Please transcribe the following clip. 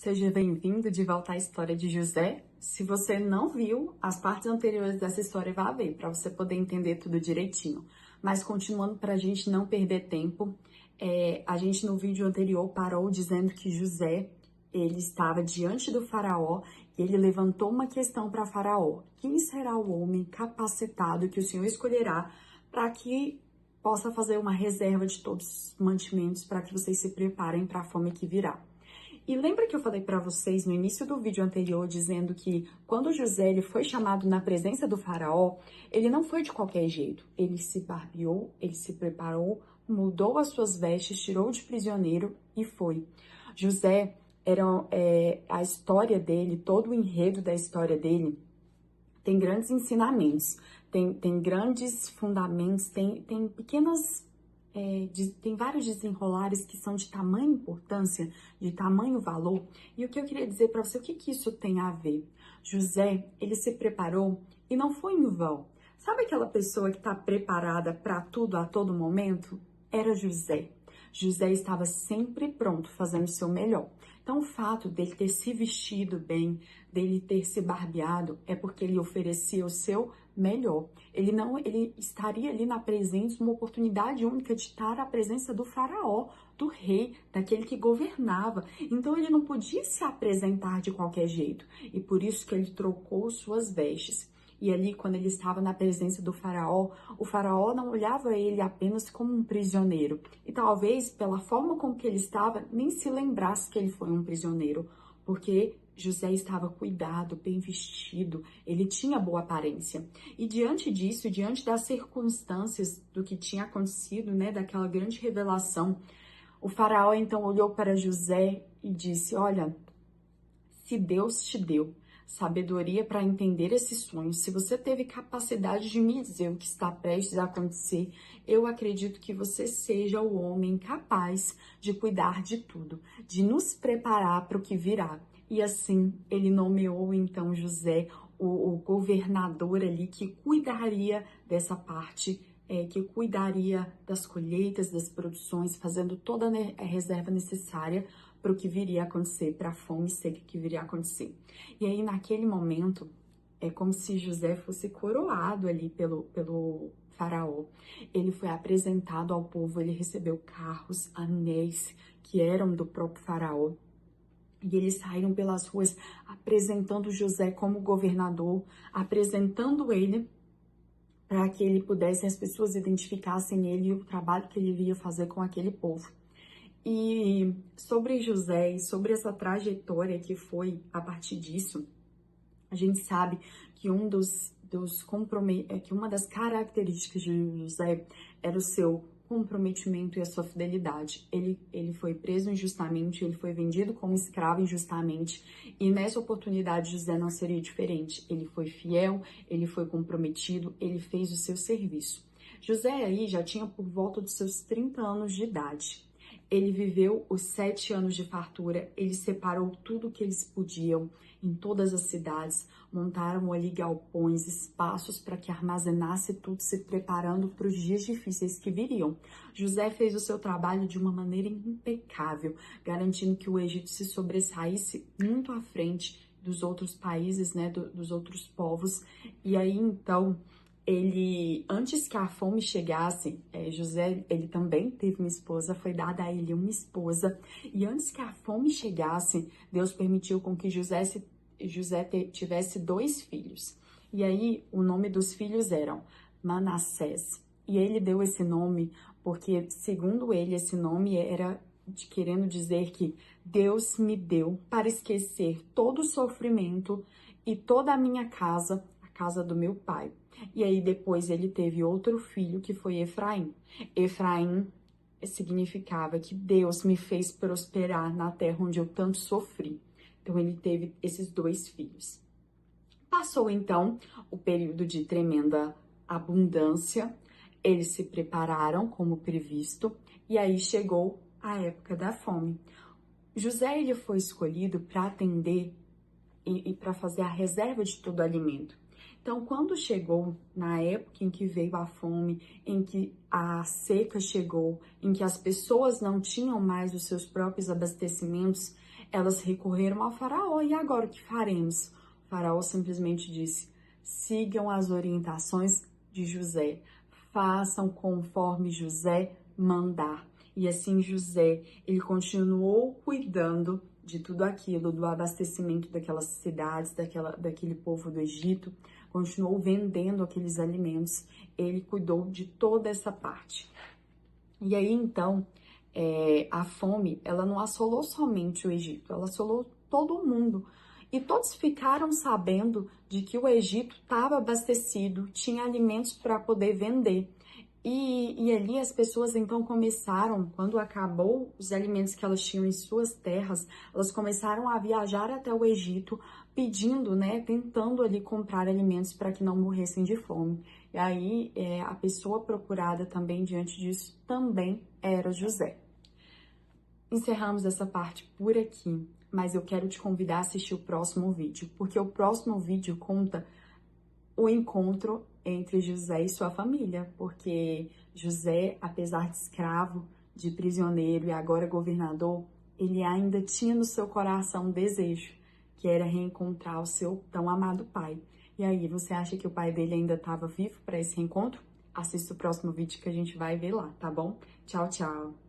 Seja bem-vindo de volta à história de José. Se você não viu as partes anteriores dessa história, vá ver, para você poder entender tudo direitinho. Mas continuando para a gente não perder tempo, a gente no vídeo anterior parou dizendo que José, ele estava diante do faraó e ele levantou uma questão para faraó. Quem será o homem capacitado que o Senhor escolherá para que possa fazer uma reserva de todos os mantimentos para que vocês se preparem para a fome que virá? E lembra que eu falei para vocês no início do vídeo anterior dizendo que quando José ele foi chamado na presença do faraó, ele não foi de qualquer jeito. Ele se barbeou, ele se preparou, mudou as suas vestes, tirou de prisioneiro e foi. José a história dele, todo o enredo da história dele tem grandes ensinamentos, tem grandes fundamentos, tem pequenas tem vários desenrolares que são de tamanha importância, de tamanho valor. E o que eu queria dizer para você, o que isso tem a ver? José, ele se preparou e não foi em vão. Sabe aquela pessoa que está preparada para tudo a todo momento? Era José. José estava sempre pronto, fazendo o seu melhor. Então, o fato dele ter se vestido bem, dele ter se barbeado, é porque ele oferecia o seu melhor. Ele estaria ali na presença, uma oportunidade única de estar à presença do faraó, do rei, daquele que governava. Então, ele não podia se apresentar de qualquer jeito. E por isso que ele trocou suas vestes. E ali, quando ele estava na presença do faraó, o faraó não olhava ele apenas como um prisioneiro. E talvez, pela forma com que ele estava, nem se lembrasse que ele foi um prisioneiro. Porque José estava cuidado, bem vestido, ele tinha boa aparência. E diante disso, diante das circunstâncias do que tinha acontecido, né, daquela grande revelação, o faraó então olhou para José e disse: olha, se Deus te deu sabedoria para entender esses sonhos, se você teve capacidade de me dizer o que está prestes a acontecer, eu acredito que você seja o homem capaz de cuidar de tudo, de nos preparar para o que virá. E assim, ele nomeou então José, o governador ali que cuidaria dessa parte, que cuidaria das colheitas, das produções, fazendo toda a reserva necessária para o que viria a acontecer, para a fome seca que viria a acontecer. E aí, naquele momento, é como se José fosse coroado ali pelo faraó. Ele foi apresentado ao povo, ele recebeu carros, anéis, que eram do próprio faraó. E eles saíram pelas ruas apresentando José como governador, apresentando ele para que ele pudesse, as pessoas identificassem ele e o trabalho que ele iria fazer com aquele povo. E sobre José e sobre essa trajetória que foi a partir disso, a gente sabe que que uma das características de José era o seu comprometimento e a sua fidelidade. Ele foi preso injustamente, ele foi vendido como escravo injustamente, e nessa oportunidade José não seria diferente. Ele foi fiel, ele foi comprometido, ele fez o seu serviço. José aí já tinha por volta dos seus 30 anos de idade. Ele viveu os 7 anos de fartura, ele separou tudo o que eles podiam em todas as cidades, montaram ali galpões, espaços para que armazenasse tudo, se preparando para os dias difíceis que viriam. José fez o seu trabalho de uma maneira impecável, garantindo que o Egito se sobressaísse muito à frente dos outros países, né, dos outros povos. E aí, então, antes que a fome chegasse, José, ele também teve uma esposa, foi dada a ele uma esposa, e antes que a fome chegasse, Deus permitiu com que José tivesse 2 filhos. E aí, o nome dos filhos eram Manassés, e ele deu esse nome porque, segundo ele, esse nome era querendo dizer que Deus me deu para esquecer todo o sofrimento e toda a minha casa, a casa do meu pai. E aí depois ele teve outro filho que foi Efraim. Efraim significava que Deus me fez prosperar na terra onde eu tanto sofri. Então ele teve esses 2 filhos. Passou então o período de tremenda abundância, eles se prepararam como previsto e aí chegou a época da fome. José ele foi escolhido para atender e para fazer a reserva de todo o alimento. Então, quando chegou na época em que veio a fome, em que a seca chegou, em que as pessoas não tinham mais os seus próprios abastecimentos, Elas recorreram ao faraó, e agora o que faremos? O faraó simplesmente disse: sigam as orientações de José, façam conforme José mandar. E assim José, ele continuou cuidando de tudo aquilo, do abastecimento daquelas cidades, daquele povo do Egito, continuou vendendo aqueles alimentos, ele cuidou de toda essa parte. E aí, então, a fome, ela não assolou somente o Egito, ela assolou todo o mundo. E todos ficaram sabendo de que o Egito estava abastecido, tinha alimentos para poder vender. E ali as pessoas então começaram, quando acabou os alimentos que elas tinham em suas terras, elas começaram a viajar até o Egito, pedindo, né, tentando ali comprar alimentos para que não morressem de fome. E aí a pessoa procurada também diante disso também era José. Encerramos essa parte por aqui, mas eu quero te convidar a assistir o próximo vídeo, porque o próximo vídeo conta o encontro entre José e sua família, porque José, apesar de escravo, de prisioneiro e agora governador, ele ainda tinha no seu coração um desejo, que era reencontrar o seu tão amado pai. E aí, você acha que o pai dele ainda estava vivo para esse reencontro? Assista o próximo vídeo que a gente vai ver lá, tá bom? Tchau, tchau!